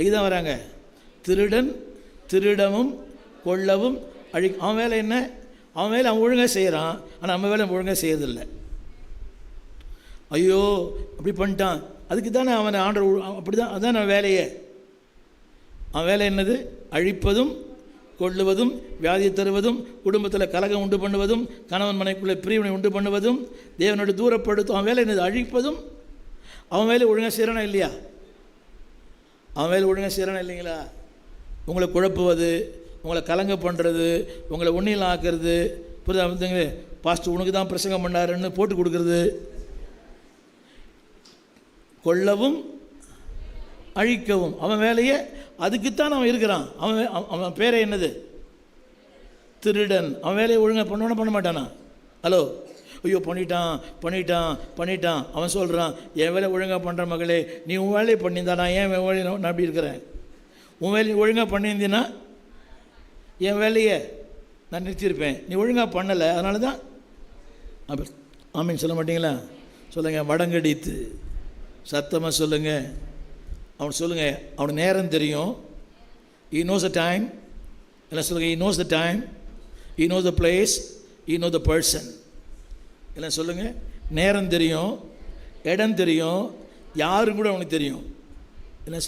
இதுதான் வராங்க. திருடன் திருடவும் கொள்ளவும் அவன் வேலை என்ன? அவன் வேலை அவன் ஒழுங்காக செய்கிறான், ஆனால் நம்ம வேலை ஒழுங்காக செய்யறதில்லை. ஐயோ அப்படி பண்ணிட்டான், அதுக்கு தானே அவனை ஆண்டவர் அப்படி தான், அதுதான் அவன் வேலையே. அவன் வேலை என்னது? அழிப்பதும் கொள்ளுவதும் வியாதியை தருவதும் குடும்பத்தில் கலகம் உண்டு பண்ணுவதும் கணவன் மனைக்குள்ளே பிரிவினை உண்டு பண்ணுவதும் தேவனோட தூரப்படுத்தும். அவன் வேலை என்னது? அழிப்பதும். அவன் வேலை ஒழுங்காக செய்கிறானா இல்லையா? அவன் வேலை ஒழுங்காக செய்கிறானா இல்லைங்களா? உங்களை குழப்புவது, உங்களை கலங்க பண்ணுறது, உங்களை ஒன்றில் ஆக்கிறது. புரியுதா? வந்துங்க பாஸ்டர் உனக்கு தான் பிரசங்கம் பண்ணாருன்னு போட்டு கொடுக்குறது. கொள்ளவும் அழிக்கவும் அவன் வேலையே. அதுக்குத்தான் அவன் இருக்கிறான். அவன் பேரை என்னது? திருடன். அவன் வேலையை ஒழுங்காக பண்ண மாட்டானா? ஹலோ, ஐயோ பண்ணிட்டான். அவன் சொல்கிறான், என் வேலை ஒழுங்காக பண்ணுற மகளே, நீ உன் வேலையை பண்ணியிருந்தா நான் ஏன் வேலையை நான் அப்படி இருக்கிறேன்? உன் வேலையை ஒழுங்காக பண்ணியிருந்தீன்னா என் வேலையை நான் நிறுத்தியிருப்பேன். நீ ஒழுங்காக பண்ணலை, அதனால தான் அப்படி. ஆமீன் சொல்ல மாட்டீங்களா? சொல்லுங்கள். மடங்கடித்து சத்தமாக சொல்லுங்கள். அவன் சொல்லுங்கள், அவனுக்கு நேரம் தெரியும். he knows the time. எல்லாம் சொல்லுங்கள், he knows the time, he knows the place, he knows the person. எல்லாம் சொல்லுங்கள். நேரம் தெரியும், இடம் தெரியும், யாரும் கூட அவனுக்கு தெரியும். என்ன